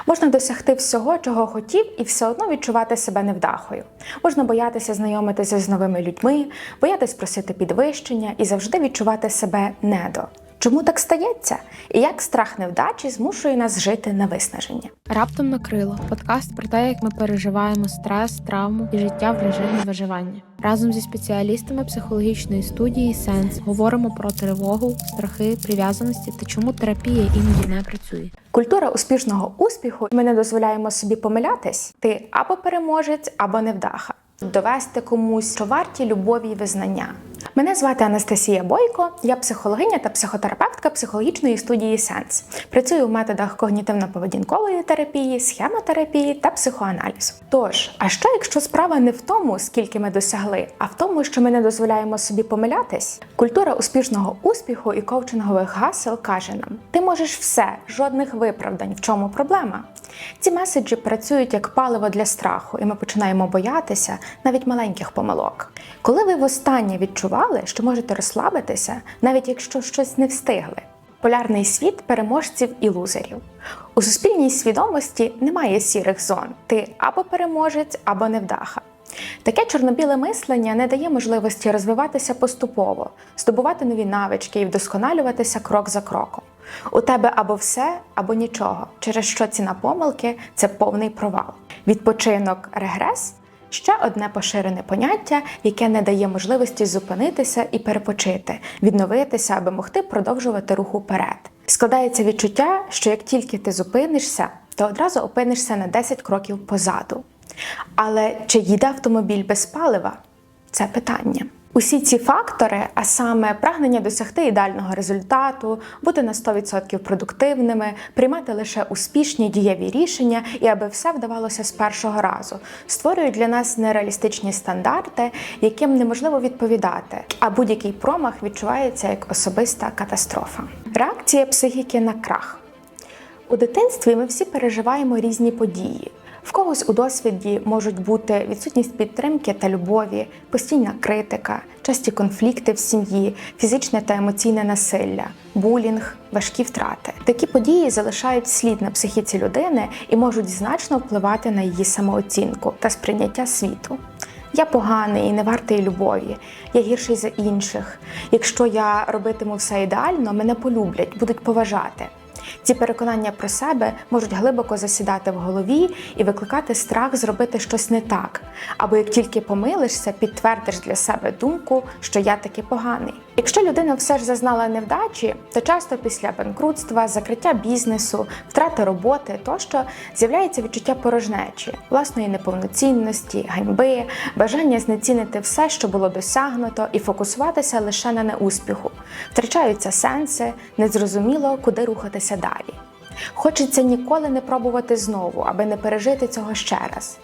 Можна досягти всього, чого хотів, і все одно відчувати себе невдахою. Можна боятися знайомитися з новими людьми, боятись просити підвищення і завжди відчувати себе недо. Чому так стається? І як страх невдачі змушує нас жити на виснаження? Раптом накрило. Подкаст про те, як ми переживаємо стрес, травму і життя в режимі виживання. Разом зі спеціалістами психологічної студії «Сенс» говоримо про тривогу, страхи, прив'язаності та чому терапія іноді не працює. Культура успішного успіху. Ми не дозволяємо собі помилятись. Ти або переможець, або невдаха. Довести комусь, що варті любові і визнання. Мене звати Анастасія Бойко, я психологиня та психотерапевтка психологічної студії «Сенс». Працюю в методах когнітивно-поведінкової терапії, схемотерапії та психоаналізу. Тож, а що якщо справа не в тому, скільки ми досягли, а в тому, що ми не дозволяємо собі помилятись? Культура успішного успіху і коучингових гасел каже нам: ти можеш все, жодних виправдань, в чому проблема? Ці меседжі працюють як паливо для страху, і ми починаємо боятися навіть маленьких помилок. Коли ви востаннє відчували, що можете розслабитися, навіть якщо щось не встигли? Полярний світ переможців і лузерів. У суспільній свідомості немає сірих зон. Ти або переможець, або невдаха. Таке чорно-біле мислення не дає можливості розвиватися поступово, здобувати нові навички і вдосконалюватися крок за кроком. У тебе або все, або нічого, через що ціна помилки – це повний провал. Відпочинок, регрес – ще одне поширене поняття, яке не дає можливості зупинитися і перепочити, відновитися, аби могти продовжувати рух уперед. Складається відчуття, що як тільки ти зупинишся, то одразу опинишся на 10 кроків позаду. Але чи їде автомобіль без палива? Це питання. Усі ці фактори, а саме прагнення досягти ідеального результату, бути на 100% продуктивними, приймати лише успішні дієві рішення і аби все вдавалося з першого разу, створюють для нас нереалістичні стандарти, яким неможливо відповідати, а будь-який промах відчувається як особиста катастрофа. Реакція психіки на крах. У дитинстві ми всі переживаємо різні події. В когось у досвіді можуть бути відсутність підтримки та любові, постійна критика, часті конфлікти в сім'ї, фізичне та емоційне насилля, булінг, важкі втрати. Такі події залишають слід на психіці людини і можуть значно впливати на її самооцінку та сприйняття світу. Я поганий і не вартий любові, я гірший за інших. Якщо я робитиму все ідеально, мене полюблять, будуть поважати. Ці переконання про себе можуть глибоко засідати в голові і викликати страх зробити щось не так. Або як тільки помилишся, підтвердиш для себе думку, що я таки поганий. Якщо людина все ж зазнала невдачі, то часто після банкрутства, закриття бізнесу, втрати роботи тощо з'являється відчуття порожнечі, власної неповноцінності, ганьби, бажання знецінити все, що було досягнуто, і фокусуватися лише на неуспіху. Втрачаються сенси, незрозуміло, куди рухатися далі. Хочеться ніколи не пробувати знову, аби не пережити цього ще раз.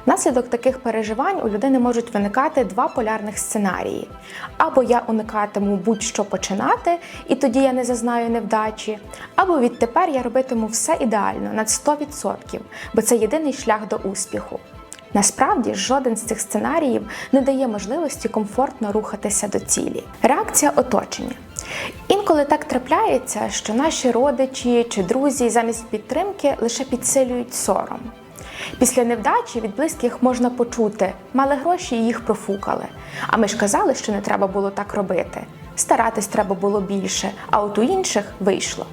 Внаслідок таких переживань у людини можуть виникати два полярних сценарії. Або я уникатиму будь-що починати, і тоді я не зазнаю невдачі, або відтепер я робитиму все ідеально, на 100%, бо це єдиний шлях до успіху. Насправді, жоден з цих сценаріїв не дає можливості комфортно рухатися до цілі. Реакція оточення. Інколи так трапляється, що наші родичі чи друзі замість підтримки лише підсилюють сором. Після невдачі від близьких можна почути: мали гроші і їх профукали. А ми ж казали, що не треба було так робити. Старатись треба було більше, а от у інших вийшло.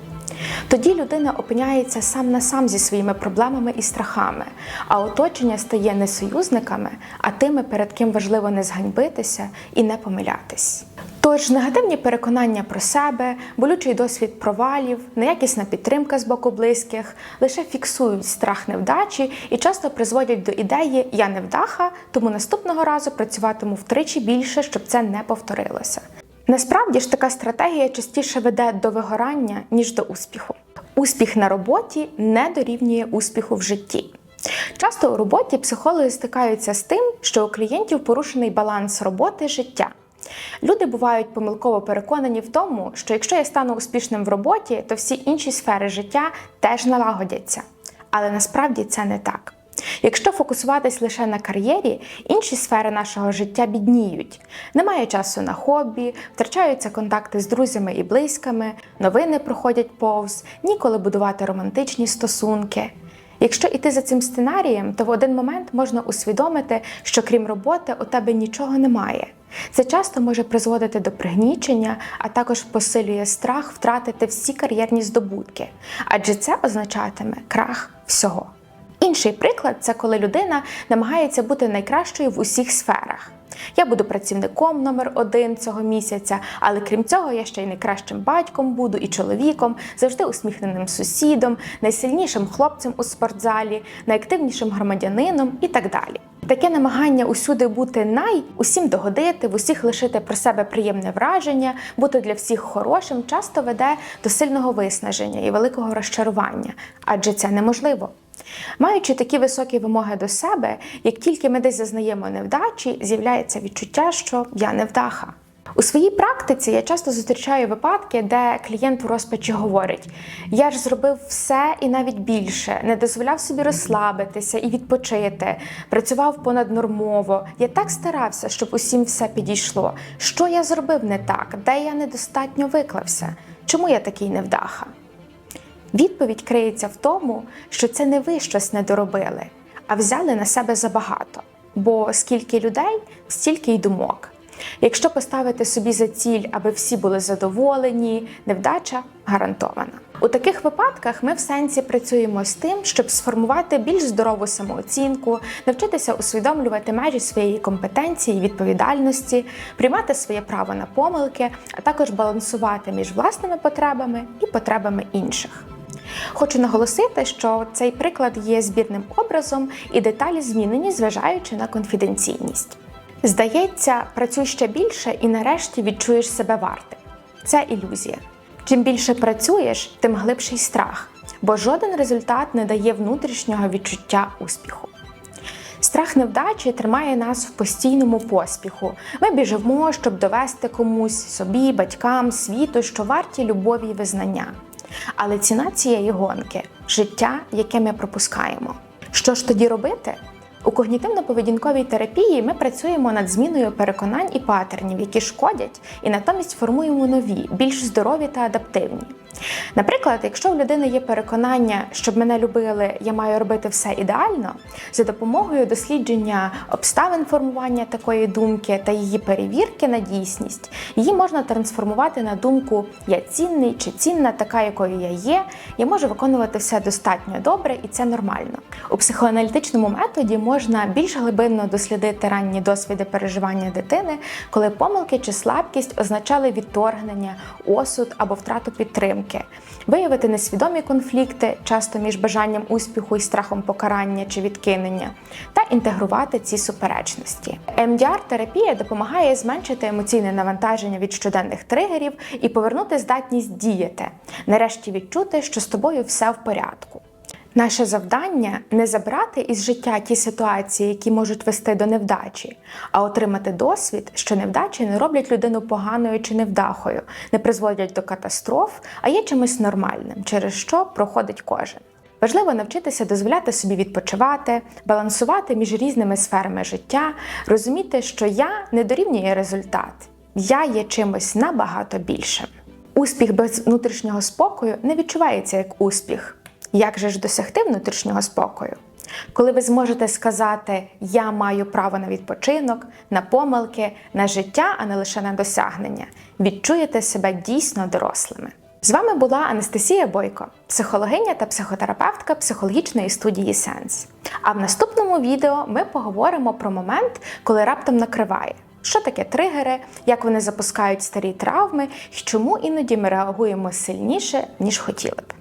Тоді людина опиняється сам на сам зі своїми проблемами і страхами, а оточення стає не союзниками, а тими, перед ким важливо не зганьбитися і не помилятись. Тож негативні переконання про себе, болючий досвід провалів, неякісна підтримка з боку близьких лише фіксують страх невдачі і часто призводять до ідеї «я невдаха, тому наступного разу працюватиму втричі більше, щоб це не повторилося». Насправді ж така стратегія частіше веде до вигорання, ніж до успіху. Успіх на роботі не дорівнює успіху в житті. Часто у роботі психологи стикаються з тим, що у клієнтів порушений баланс роботи – життя. Люди бувають помилково переконані в тому, що якщо я стану успішним в роботі, то всі інші сфери життя теж налагодяться. Але насправді це не так. Якщо фокусуватись лише на кар'єрі, інші сфери нашого життя бідніють. Немає часу на хобі, втрачаються контакти з друзями і близькими, новини проходять повз, ніколи будувати романтичні стосунки. Якщо йти за цим сценарієм, то в один момент можна усвідомити, що крім роботи у тебе нічого немає. Це часто може призводити до пригнічення, а також посилює страх втратити всі кар'єрні здобутки, адже це означатиме крах всього. Інший приклад – це коли людина намагається бути найкращою в усіх сферах. Я буду працівником номер 1 цього місяця, але крім цього я ще й найкращим батьком буду, і чоловіком, завжди усміхненим сусідом, найсильнішим хлопцем у спортзалі, найактивнішим громадянином і так далі. Таке намагання усюди бути усім догодити, в усіх лишити про себе приємне враження, бути для всіх хорошим часто веде до сильного виснаження і великого розчарування, адже це неможливо. Маючи такі високі вимоги до себе, як тільки ми десь зазнаємо невдачі, з'являється відчуття, що я невдаха. У своїй практиці я часто зустрічаю випадки, де клієнт у розпачі говорить: «Я ж зробив все і навіть більше, не дозволяв собі розслабитися і відпочити, працював понаднормово, я так старався, щоб усім все підійшло. Що я зробив не так? Де я недостатньо виклався? Чому я такий невдаха?» Відповідь криється в тому, що це не ви щось не доробили, а взяли на себе забагато. Бо скільки людей, стільки й думок. Якщо поставити собі за ціль, аби всі були задоволені, невдача гарантована. У таких випадках ми в сенсі працюємо з тим, щоб сформувати більш здорову самооцінку, навчитися усвідомлювати межі своєї компетенції і відповідальності, приймати своє право на помилки, а також балансувати між власними потребами і потребами інших. Хочу наголосити, що цей приклад є збірним образом і деталі змінені, зважаючи на конфіденційність. Здається, працюй ще більше і нарешті відчуєш себе вартим. Це ілюзія. Чим більше працюєш, тим глибший страх, бо жоден результат не дає внутрішнього відчуття успіху. Страх невдачі тримає нас в постійному поспіху. Ми біжимо, щоб довести комусь, собі, батькам, світу, що варті любові і визнання. Але ціна цієї гонки – життя, яке ми пропускаємо. Що ж тоді робити? У когнітивно-поведінковій терапії ми працюємо над зміною переконань і паттернів, які шкодять, і натомість формуємо нові, більш здорові та адаптивні. Наприклад, якщо у людини є переконання, щоб мене любили, я маю робити все ідеально, за допомогою дослідження обставин формування такої думки та її перевірки на дійсність, її можна трансформувати на думку «я цінний» чи «цінна така, якою я є», «я можу виконувати все достатньо добре і це нормально». У психоаналітичному методі можна більш глибинно дослідити ранні досвіди переживання дитини, коли помилки чи слабкість означали відторгнення, осуд або втрату підтримки, виявити несвідомі конфлікти, часто між бажанням успіху і страхом покарання чи відкинення, та інтегрувати ці суперечності. EMDR-терапія допомагає зменшити емоційне навантаження від щоденних тригерів і повернути здатність діяти, нарешті відчути, що з тобою все в порядку. Наше завдання – не забрати із життя ті ситуації, які можуть вести до невдачі, а отримати досвід, що невдачі не роблять людину поганою чи невдахою, не призводять до катастроф, а є чимось нормальним, через що проходить кожен. Важливо навчитися дозволяти собі відпочивати, балансувати між різними сферами життя, розуміти, що я не дорівнює результат, я є чимось набагато більшим. Успіх без внутрішнього спокою не відчувається як успіх. Як же ж досягти внутрішнього спокою? Коли ви зможете сказати «я маю право на відпочинок», на помилки, на життя, а не лише на досягнення, відчуєте себе дійсно дорослими. З вами була Анастасія Бойко, психологиня та психотерапевтка психологічної студії Сенс. А в наступному відео ми поговоримо про момент, коли раптом накриває. Що таке тригери, як вони запускають старі травми і чому іноді ми реагуємо сильніше, ніж хотіли б.